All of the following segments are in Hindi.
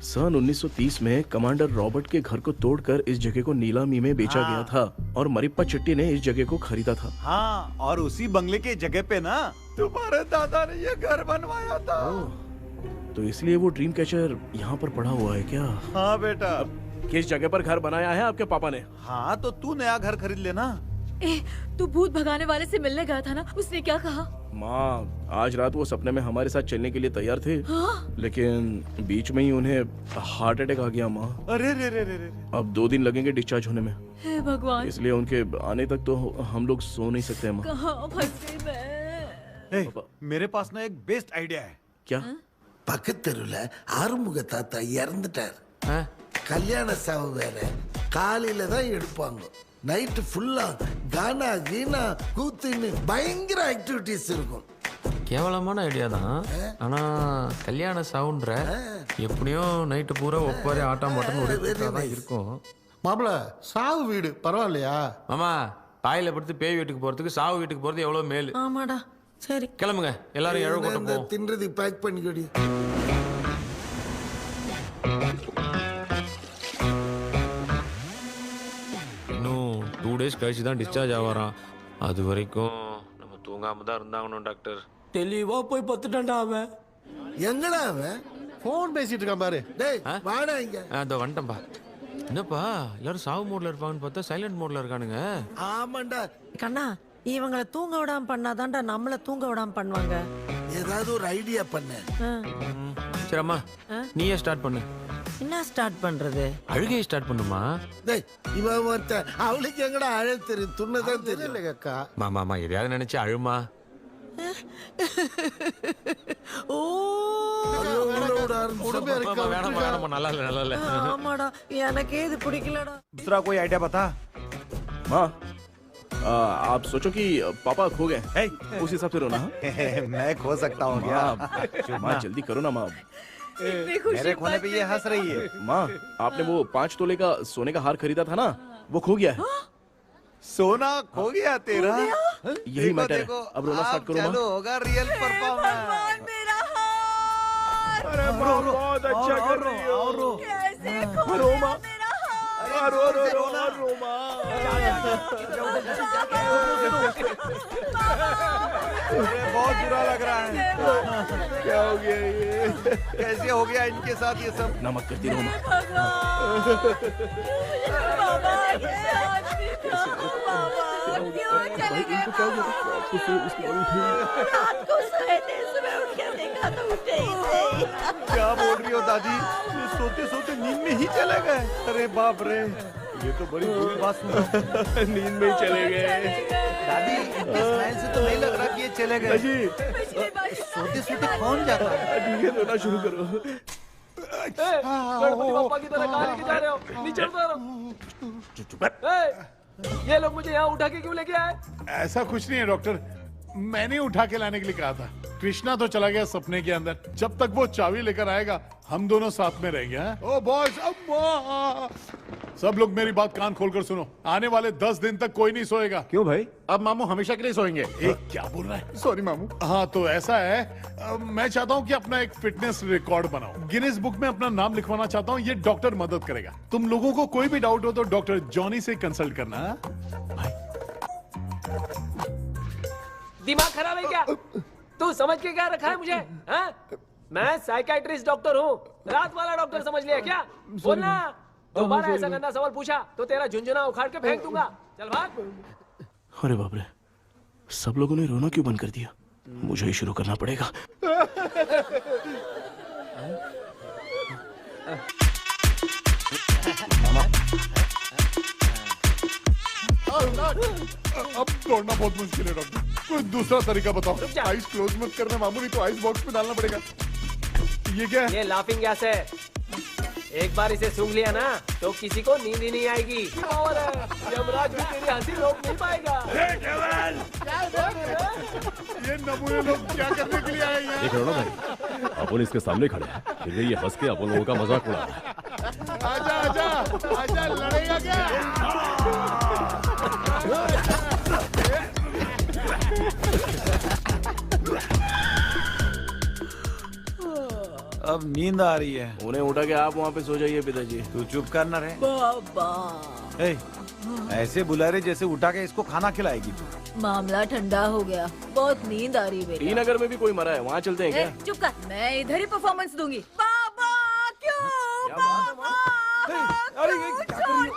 सन 1930 में कमांडर रॉबर्ट के घर को तोड़कर इस जगह को नीलामी में बेचा गया था और मरिप्पा चिट्टी ने इस जगह को खरीदा था। हाँ, और उसी बंगले के जगह पे ना तुम्हारे दादा ने ये घर बनवाया था। तो इसलिए वो ड्रीम कैचर यहाँ पर पड़ा हुआ है क्या? हाँ बेटा। किस जगह पर घर बनाया है आपके पापा ने? हाँ, तो तू नया घर खरीद लेना। तू भूत भगाने वाले से मिलने गया था ना, उसने क्या कहा? माँ, आज रात वो सपने में हमारे साथ चलने के लिए तैयार थे। हाँ? लेकिन बीच में ही उन्हें हार्ट अटैक आ गया माँ। अरे रे रे रे रे। अब 2 दिन लगेंगे डिस्चार्ज होने में। हे भगवान, इसलिए उनके आने तक तो हम लोग सो नहीं सकते माँ। कहाँ फंसे मैं? मेरे पास ना एक बेस्ट आइडिया है। क्या? பக்கத்தெருவுல ஆறுமுக தாத்தா இறந்துட்டார். கல்யாண சாவு வேற. காலையில தான் எடுப்பாங்க. நைட் ஃபுல்லா கானா கீனா கூத்துன்னு பயங்கர ஆக்டிவிட்டிஸ் இருக்கும். கேவலமான ஐடியா தான். ஆனா கல்யாண சவுண்ட்ற எப்படியோ நைட்டு பூரா ஒப்பாரி ஆட்டம் பாட்டம் தான் இருக்கும். மாப்பிள சாவு வீடு பரவாயில்லையா? மாமா, பாயில படுத்து பேய் வீட்டுக்கு போறதுக்கு சாவு வீட்டுக்கு போறது எவ்வளவு மேல். ஆமாடா, சரி கிளம்புங்க, எல்லாரும் எழவு கூட்டம் போவோம். தின்றது பேக் பண்ணிக்கடி. இன்னும் 2 days கழிச்சு தான் டிஸ்சார்ஜ் ஆவாராம். அது வரைக்கும் நம்ம தூங்காம தான் இருந்தாகணும் டாக்டர். தெளிவா போய் பத்துட்டான்டா அவன். எங்கடா அவன்? போன் பேசிட்டு இருக்கான் பாரு. டேய் வாடா இங்க. அதோ வந்துட்டேன்பா. என்னப்பா எல்லாரும் சாவு மோட்ல இருப்பாங்கன்னு பார்த்தா சைலண்ட் மோட்ல இருக்கானுங்க. ஆமாண்டா. கண்ணா, இவங்கள தூங்க விடாம பண்ணாதான்டா நம்மள தூங்க விடாம பண்ணுவாங்க. ஏதாவது ஒரு ஐடியா பண்ண. சரி அம்மா, நீயே ஸ்டார்ட் பண்ணு. என்ன ஸ்டார்ட் பண்றது? அழுகையை ஸ்டார்ட் பண்ணுமா? டேய் இவன் ஒருத்த அவளுக்கு எங்கடா அழ தெரியும்? துண்ணதான் தெரியல அக்கா. மாமா எதையாவது நினைச்சு அழுமா. ஓ நல்லா இல்ல. ஆமாடா, எனக்கே இது பிடிக்கலடா. दूसरा कोई आइडिया बता। माँ, आप सोचो कि पापा खो गए, उस हिसाब से रोना। मैं खो सकता हूँ क्या? माँ जल्दी करो ना माँ। मेरे खोने पे ये हंस रही है। माँ, आपने वो 5 तोले का सोने का हार खरीदा था ना, वो खो गया है। सोना खो गया तेरा? यही मैटर है। अब रोना स्टार्ट करो माँ। होगा रियल परफॉर्मेंस। मेरा हार! अरे माँ, बहुत अच्छा कर रही हो। कैसे खो रो गया माँ। मेरा हार? रो माँ। बहुत बुरा लग रहा है। क्या हो गया ये? कैसे हो गया इनके साथ ये सब? नमक करती रहो माँ। बाबा, क्यों चले गए? रात को सोए थे, सुबह उठ के देखा तो उठे ही नहीं। क्या बोल रही हो दादी? ये सोते सोते नींद में ही चले गए? अरे बाप रे, ये तो बड़ी बुरी बात सुना। नींद में ही चले गए। दादी, इनके स्माइल से तो नहीं लग रहा कि ये चले गए। सोते सोते कौन जाता है? ठीक है, रोना शुरू करो। गणपति बप्पा की तरह कहाँ लेके जा रहे हो? नीचे उतारो। ये लोग मुझे यहाँ उठा के क्यों लेके आए? ऐसा कुछ नहीं है डॉक्टर, मैंने उठा के लाने के लिए कहा था। कृष्णा तो चला गया सपने के अंदर, जब तक वो चाबी लेकर आएगा हम दोनों साथ में रहेंगे। ओ बॉयज, सब लोग मेरी बात कान खोलकर सुनो, आने वाले 10 दिन तक कोई नहीं सोएगा। क्यों भाई? अब मामू हमेशा के लिए सोएंगे। क्या बोल रहा है? सॉरी मामू। हाँ तो ऐसा है, मैं चाहता हूँ कि अपना एक फिटनेस रिकॉर्ड बनाऊं, गिनीज बुक में अपना नाम लिखवाना चाहता हूँ। ये डॉक्टर मदद करेगा। तुम लोगों को कोई भी डाउट हो तो डॉक्टर जॉनी से कंसल्ट करना। दिमाग खराब है क्या? तू समझ के क्या रखा है मुझे? हाँ? मैं साइकाइट्रिस्ट डॉक्टर हूँ, रात वाला डॉक्टर समझ लिया क्या? बोलना, दोबारा ऐसा गंदा सवाल पूछा तो तेरा झुंझुना उखाड़ के फेंक दूंगा। चल भाग। अरे बाप रे, सब लोगों ने रोना क्यों बंद कर दिया? मुझे ही शुरू करना पड़ेगा। अब दौड़ना बहुत मुश्किल है डॉक्टर, कोई दूसरा तरीका बताओ। आइस क्लोज मत करना मामू, नहीं तो आइस बॉक्स में डालना पड़ेगा। ये क्या है? ये लाफिंग गैस है। एक बार इसे सूंघ लिया ना तो किसी को नींद ही नहीं आएगी और यमराज भी तेरी हंसी रोक नहीं पाएगा। ये नमूने लोग क्या करने के लिए आए हैं? देख रहे हो ना भाई, अपन इसके सामने खड़े हैं, फिर ये हंस के अपन लोगों का मजाक उड़ा रहा है। आजा आजा आजा, लड़ेगा क्या? अब नींद आ रही है। उन्हें उठा के आप वहाँ पे सो जाइए पिताजी। तू चुप करना रे। बाबा ए, ऐसे बुला रहे जैसे उठा के इसको खाना खिलाएगी तू। मामला ठंडा हो गया, बहुत नींद आ रही बेटा। श्रीनगर में भी कोई मरा है, वहाँ चलते हैं क्या? चुप कर, मैं इधर ही परफॉर्मेंस दूंगी। बाबा क्यों? बाबा अरे ये क्या कर रही है?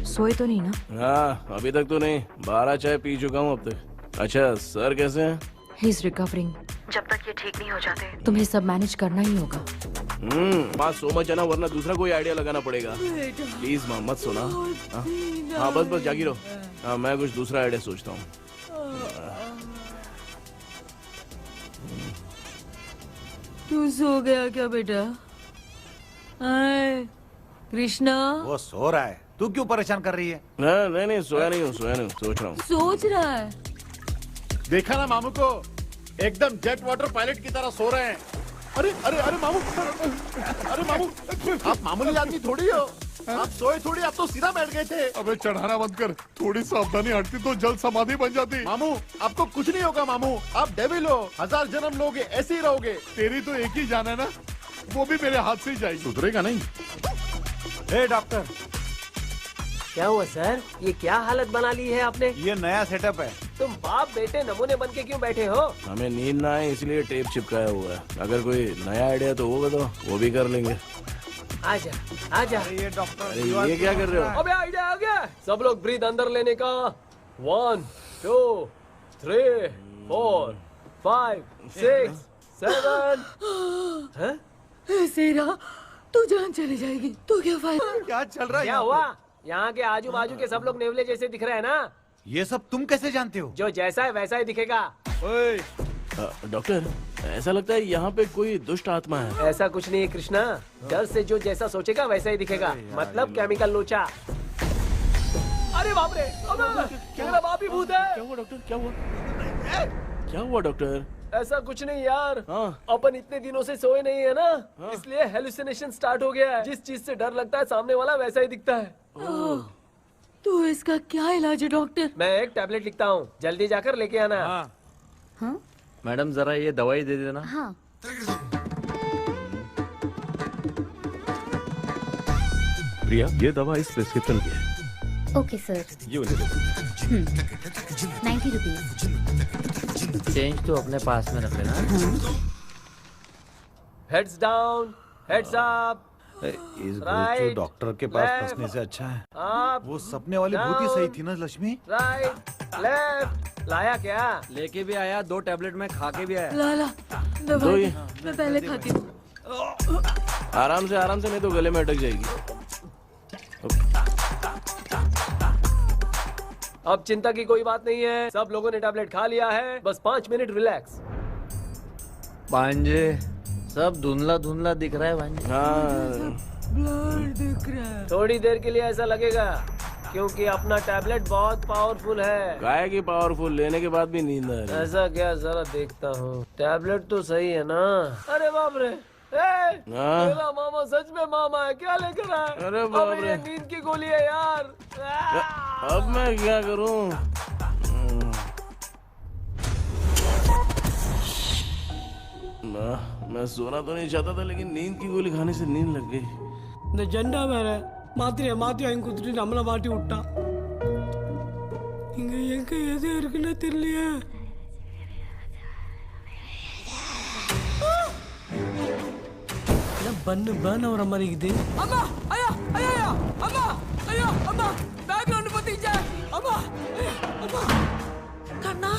सोए तो नहीं ना? हाँ अभी तक तो नहीं, 12 चाय पी चुका हूँ अब तक। अच्छा सर कैसे हैं? He is recovering. जब तक ये ठीक नहीं हो जाते तुम्हें सब मैनेज करना ही होगा। माँ सो मत जाना वरना दूसरा कोई आइडिया लगाना पड़ेगा। प्लीज माँ मत सोना। हाँ बस जागी रहो। हाँ मैं कुछ दूसरा आइडिया सोचता हूँ। तू सो गया क्या बेटा? कृष्णा वो सो रहा है, तू क्यों परेशान कर रही है? नहीं सोया नहीं हूँ, सोच रहा हूँ। सोच रहा है? देखा ना मामू को, एकदम जेट वाटर पायलट की तरह सो रहे हैं। अरे अरे अरे मामू, अरे मामू, आप मामूली आदमी थोड़ी हो, आप सोए थोड़ी, आप तो सीधा बैठ गए थे। अबे चढ़ाना बंद कर, थोड़ी सावधानी हटती तो जल्द समाधि बन जाती। मामू आपको कुछ नहीं होगा मामू, आप डेविल हो, 1000 जन्म लोगे ऐसे ही रहोगे। तेरी तो एक ही जान है ना, वो भी मेरे हाथ से ही जाएगी। सुधरेगा नहीं। हे डॉक्टर, क्या हुआ सर? ये क्या हालत बना ली है आपने? ये नया सेटअप है। तुम बाप बेटे नमूने बन के क्यों बैठे हो? हमें नींद ना आए इसलिए टेप चिपकाया हुआ है। अगर कोई नया आइडिया तो वो बताओ, वो भी कर लेंगे। आजा आजा। ये डॉक्टर, अरे ये क्या कर रहे हो? अबे आइडिया आ गया। सब लोग ब्रीथ अंदर लेने का। 1 2 3 4 5 6 7। सेरा तू जान चली जाएगी तो क्या फायदा? क्या चल रहा है? क्या हुआ? यहाँ के आजू बाजू के सब लोग नेवले जैसे दिख रहे हैं ना? ये सब तुम कैसे जानते हो? जो जैसा है वैसा ही दिखेगा। ओए, डॉक्टर ऐसा लगता है यहाँ पे कोई दुष्ट आत्मा है। ऐसा कुछ नहीं है कृष्णा, डर से जो जैसा सोचेगा वैसा ही दिखेगा। मतलब केमिकल लोचा। अरे बाप रे, मेरा बाप ही भूत है। क्या हुआ डॉक्टर? क्या हुआ डॉक्टर? ऐसा कुछ नहीं यार। हाँ। अपन इतने दिनों से सोए नहीं है ना, इसलिए हेलुसिनेशन स्टार्ट हो गया है। जिस चीज से डर लगता है सामने वाला वैसा ही दिखता है। तो इसका क्या इलाज है डॉक्टर? मैं एक टैबलेट लिखता हूँ, जल्दी जाकर लेके आना। हाँ। मैडम जरा ये दवाई दे देना। हाँ। प्रिया ये दवा इस प्रिस्क्रिप्शन की है। Okay sir. ये उन्हें दे दो। 90 रुपीज। चेंज तो अपने पास में रख लेना। Heads down, heads up. इस Right, डॉक्टर के पास left, फंसने से अच्छा है अप, वो सपने वाली भूत ही सही थी ना लक्ष्मी। Right left. लाया क्या? लेके भी आया, 2 टैबलेट में खा के भी आया। लाला दो दवाई ये। मैं पहले खाती हूँ। आराम से नहीं तो गले में अटक जाएगी। अब चिंता की कोई बात नहीं है, सब लोगों ने टैबलेट खा लिया है। बस 5 मिनट रिलैक्स। भांजे सब धुंधला धुंधला दिख रहा है भांजे। हाँ ब्लड दिख रहा है। थोड़ी देर के लिए ऐसा लगेगा क्योंकि अपना टैबलेट बहुत पावरफुल है। गाय की पावरफुल लेने के बाद भी नींद आ रही है। ऐसा क्या? जरा देखता हूँ। टैबलेट तो सही है ना? अरे बाप रे, मेरा मामा सच में मामा है। क्या लेकर आया? अरे बाप अबे रे। ये नींद की गोली है यार। अब मैं क्या करूं? मैं सोना तो नहीं चाहता था लेकिन नींद की गोली खाने से नींद लग गई। இந்த ஜெண்டா வேற மாத்தி வாங்கி கொடுத்துட்டு நம்மள மாட்டி விட்டான். இங்க எங்க எது இருக்குன்னு தெரியலையே. பண்ணு பர்ன் ஆகுற மாதிரி இருக்குது. அம்மா ஐயா ஐயா அம்மா ஐயா அம்மா பேக்ரவுண்ட் பத்திச்சா அம்மா அம்மா கண்ணா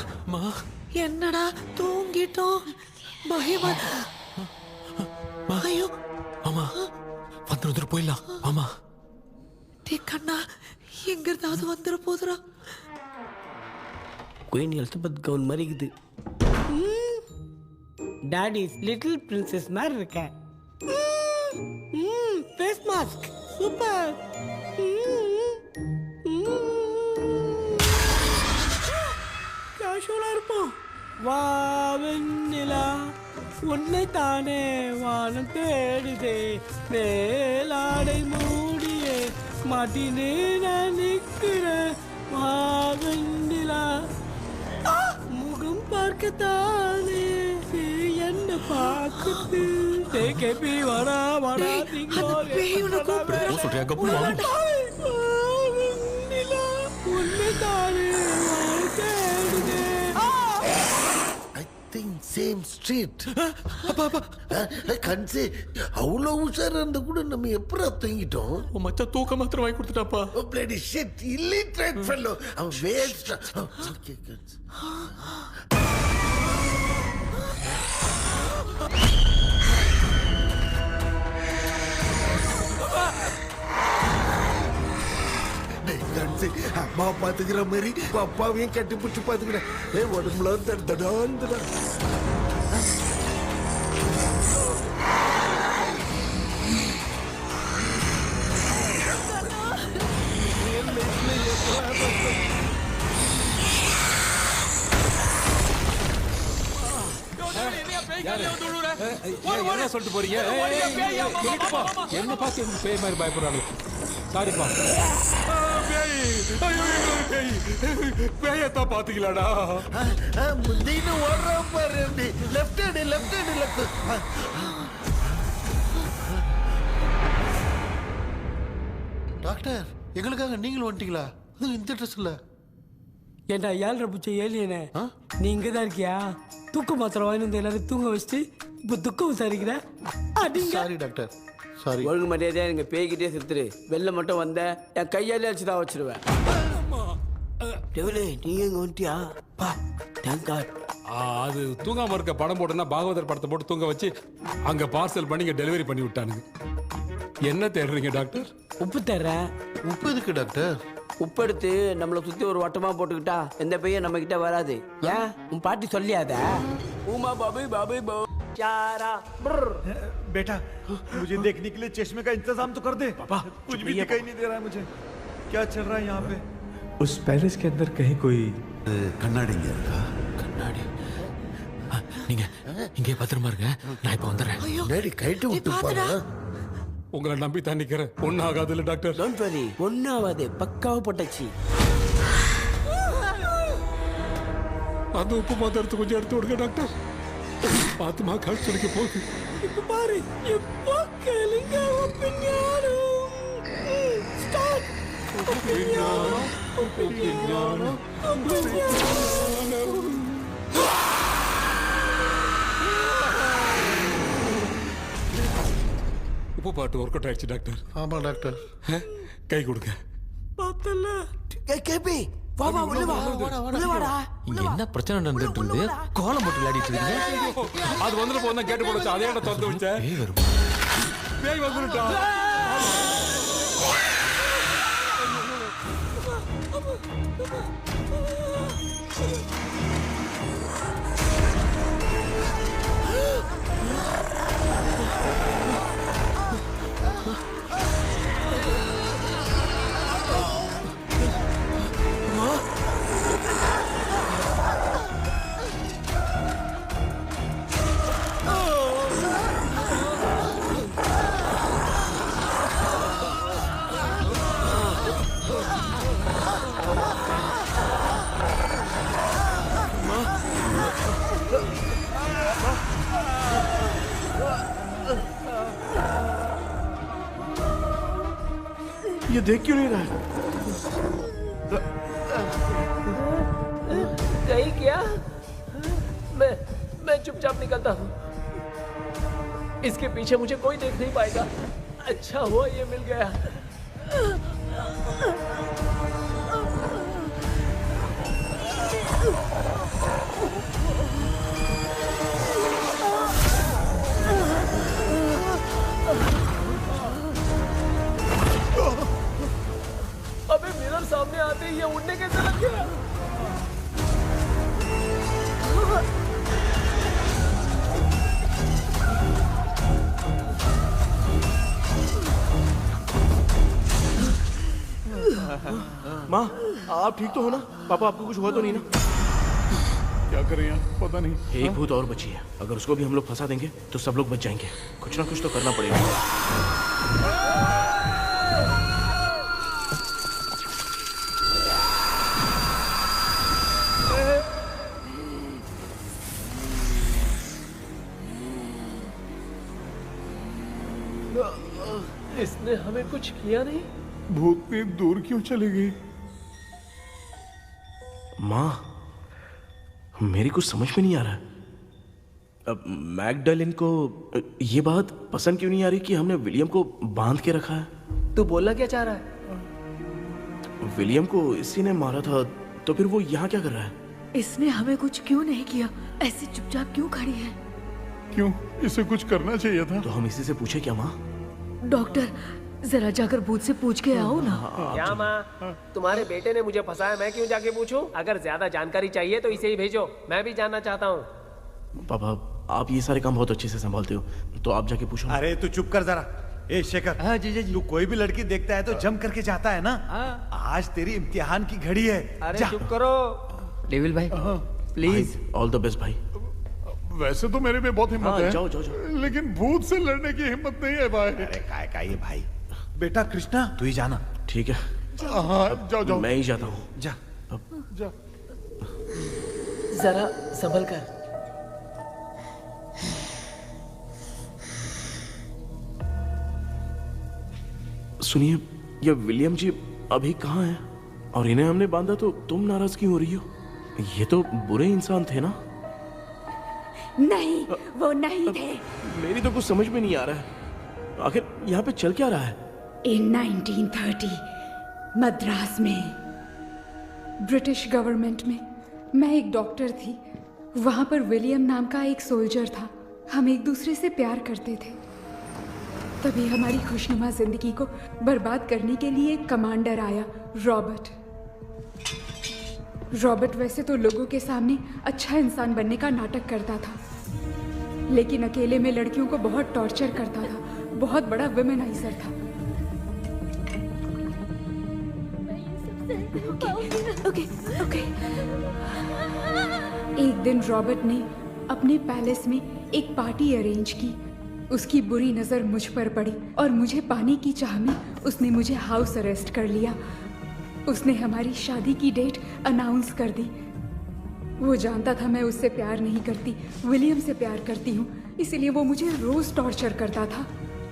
என்னடா தூங்கிட்டோம். பயமா. ஐயோ மாமா வந்துட்டு போயிடலாம். மாமா கண்ணா எங்க இருந்தாவது வந்துட போதுரா. குயின் எலிசபெத் கவுன் மாதிரி இருக்குது. டாடி லிட்டில் பிரின்சஸ் மாதிரி இருக்கேன். Face mask super. கேஷுவலா இருப்போம். வா வெண்ணிலா உன்னை தானே வானம் தேடுதே மேலாடை மூடியே மாட்டினே நான் நிற்கிறேன். வா வெண்ணிலா முகம் பார்க்க பார்க்கத்தானே என்ன பார்க்குது டேய் கேபி வாடா வாடா நீங்க ஓ சொல்றியா கப்பு மாமா உன்னைத்தானே தேடுதே ஐ திங்க் சேம் ஸ்ட்ரீட் கன்சி அவ்வளோ உஷாரா இருந்தா கூட நம்ம எப்படா தூங்கிட்டோம் மச்சான் தூக்க மாத்திரம் வாங்கி கொடுத்துட்டாப்பா பிளடி ஷிட் இல்லிட்ரேட் ஃபெல்லோ அவன் வேஸ்ட் ஓகே குட் அம்மா பாத்துக்கிற மாதிரி அப்பாவையும் கட்டி பிடிச்சி பாத்துக்கிறேன் உடம்புல தடான் என்ன சொல்லிட்டு போறீங்க என்ன பார்த்து எனக்கு பேய் மாதிரி பயப்படுறாங்க சாரிப்பா பேயத்தான் பாத்தீங்களாடா முந்தின்னு ஓடுற பாரு லெஃப்ட் ஹேண்ட் லெஃப்ட் டாக்டர் எங்களுக்காக நீங்களும் வந்துட்டீங்களா அது இந்த ட்ரெஸ் இல்ல ஏண்டா ஏழ்ரை பூச்சை ஏலியனே நீ இங்க தான் இருக்கியா தூக்க மாத்திரம் வாங்கி வந்து எல்லாரும் தூங்க வச்சுட்டு இப்ப துக்கம் விசாரிக்கிற சாரி டாக்டர் சாரி ஒழுங்கு மரியாதையா நீங்க பேய்கிட்டே செத்துரு வெளில மட்டும் வந்த என் கையாலே அடிச்சுதான் வச்சிருவேன் நீ எங்க வந்துட்டியா பா தேங்க் காட் அது தூங்காம இருக்க படம் போட்டுனா பாகவதர் படத்தை போட்டு தூங்க வச்சு அங்க பார்சல் பண்ணி இங்க டெலிவரி பண்ணி விட்டானுங்க என்ன தேடுறீங்க டாக்டர் உப்பு தர்றேன் உப்பு எதுக்கு டாக்டர் உப்பு எடுத்து நம்மளை சுத்தி ஒரு வட்டமா போட்டுக்கிட்டா எந்த பையன் நம்ம கிட்ட வராது ஏன் உன் பாட்டி சொல்லியாத உமா பாபு பாபு பாபு बेटा मुझे देखने के लिए चश्मे का इंतजाम तो कर दे पापा कुछ भी दिखाई नहीं दे रहा है मुझे क्या चल रहा है यहाँ पे उस पैलेस के अंदर कहीं कोई கண்ணாடி இருக்கா கண்ணாடி நீங்க இங்கே பத்திரமா இருங்க நான் இப்ப வந்துடுறேன் டேடி கைட்டு விட்டு போறா உங்களை நம்பி தான் நிக்கிறேன் ஒன்னும் ஆகாது இல்ல டாக்டர் டோன்ட் வரி ஒன்னும் ஆகாது பக்காவ போட்டாச்சு அந்த உப்பு மாத்திரத்தை கொஞ்சம் எடுத்து விடுங்க டாக்டர் ஆத்மா காட்சி சொல்லிக்க போகுது இப்ப பாரு எப்போ கேளுங்க உப்பு பாட்டு ஒர்க் அவுட் ஆயிடுச்சு டாக்டர் ஆமா டாக்டர் கை கொடுங்க பார்த்தல கேபி வா வா உள்ள வா உள்ள வாடா இங்க என்ன பிரச்சனை நடந்துட்டு இருக்கு கோலம் போட்டு விளையாடிட்டு இருக்கீங்க அது வந்துட்டு போனா கேட்டு போடுச்சு அதே இடம் திறந்து வச்சேன் பேய் வரும் பேய் வந்துட்டா ये देख क्यों नहीं रहा कहीं क्या मैं चुपचाप निकलता हूँ इसके पीछे मुझे कोई देख नहीं पाएगा अच्छा हुआ ये मिल गया अबे मिरर सामने आते ही ये उड़ने कैसे लग गया माँ आप ठीक तो हो ना पापा आपको कुछ हुआ तो नहीं ना क्या करें यार पता नहीं एक भूत और बची है अगर उसको भी हम लोग फंसा देंगे तो सब लोग बच जाएंगे कुछ ना कुछ तो करना पड़ेगा इसने हमें कुछ किया नहीं। भूतनी दूर क्यों चली गई? माँ, मेरी कुछ समझ में नहीं आ रहा है। अब मैगडालिन को ये बात पसंद क्यों नहीं आ रही कि हमने विलियम को बांध के रखा है? तू बोलना क्या चाह रहा है? विलियम को इसी ने मारा था, तो फिर वो यहाँ क्या कर रहा है? इसने हमें कुछ क्यों नहीं किया? ऐसे चुपचाप क्यों खड़ी है? क्यों? इसे कुछ करना चाहिए था। तो हम इसी से पूछे क्या माँ? डॉक्टर, जरा जाकर भूत से पूछ के आओ ना। क्या माँ, तुम्हारे बेटे ने मुझे फंसाया, मैं क्यों जाके पूछूं? अगर ज्यादा जानकारी चाहिए तो इसे ही भेजो, मैं भी जानना चाहता हूँ। पापा, आप ये सारे काम बहुत अच्छे से संभालते हो, तो आप जाके पूछो। अरे तू चुप कर जरा। ए शेखर, हाँ जी। तू कोई भी लड़की देखता है तो जम करके जाता है ना। आज तेरी इम्तिहान की घड़ी है। अरे चुप करो डेविल भाई, प्लीज। ऑल द बेस्ट भाई। वैसे तो मेरे में बहुत हिम्मत है, जाओ। लेकिन भूत से लड़ने की हिम्मत नहीं है भाई। अरे काय का ये भाई। बेटा कृष्णा, तू ही जाना। ठीक है, हाँ जाओ। मैं ही जाता हूँ। जा। जरा संभल कर। सुनिए, ये विलियम जी अभी कहाँ हैं? और इन्हें हमने बांधा तो तुम नाराज क्यों हो रही हो? ये तो बुरे इंसान थे ना? नहीं, वो नहीं थे। मेरी तो कुछ समझ में नहीं आ रहा है। आखिर यहाँ पे चल क्या रहा है? इन 1930 मद्रास में ब्रिटिश गवर्नमेंट में मैं एक डॉक्टर थी। वहाँ पर विलियम नाम का एक सोल्जर था। हम एक दूसरे से प्यार करते थे। तभी हमारी खुशनुमा जिंदगी को बर्बाद करने के लिए एक कमांडर आया, रॉबर्ट। रॉबर्ट वैसे तो लोगों के सामने अच्छा इंसान बनने का नाटक करता था, लेकिन अकेले में लड़कियों को बहुत टॉर्चर करता था। बहुत बड़ा वुमेनाइजर था। ओके। एक दिन रॉबर्ट ने अपने पैलेस में एक पार्टी अरेंज की। उसकी बुरी नज़र मुझ पर पड़ी और मुझे पाने की चाह में उसने मुझे हाउस अरेस्ट कर लिया। उसने हमारी शादी की डेट अनाउंस कर दी। वो जानता था मैं उससे प्यार नहीं करती, विलियम से प्यार करती हूँ, इसलिए वो मुझे रोज़ टॉर्चर करता था।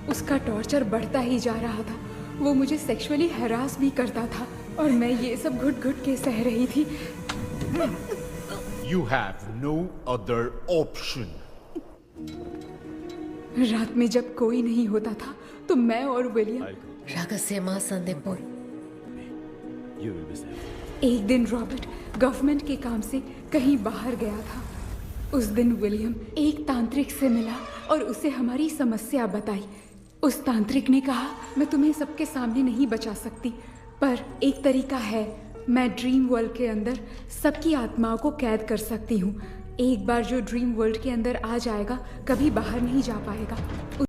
उसका टॉर्चर बढ़ता ही जा रहा था। वो मुझे सेक्सुअली हैरास भी करता था और मैं ये सब घुट घुट के सह रही थी। You have no other option. रात में जब कोई नहीं होता था तो मैं और विलियम एक दिन रॉबर्ट गवर्नमेंट के काम से कहीं बाहर गया था। उस दिन विलियम एक तांत्रिक से मिला और उसे हमारी समस्या बताई। उस तांत्रिक ने कहा, मैं तुम्हें सबके सामने नहीं बचा सकती, पर एक तरीका है। मैं ड्रीम वर्ल्ड के अंदर सबकी आत्माओं को कैद कर सकती हूँ। एक बार जो ड्रीम वर्ल्ड के अंदर आ जाएगा कभी बाहर नहीं जा पाएगा।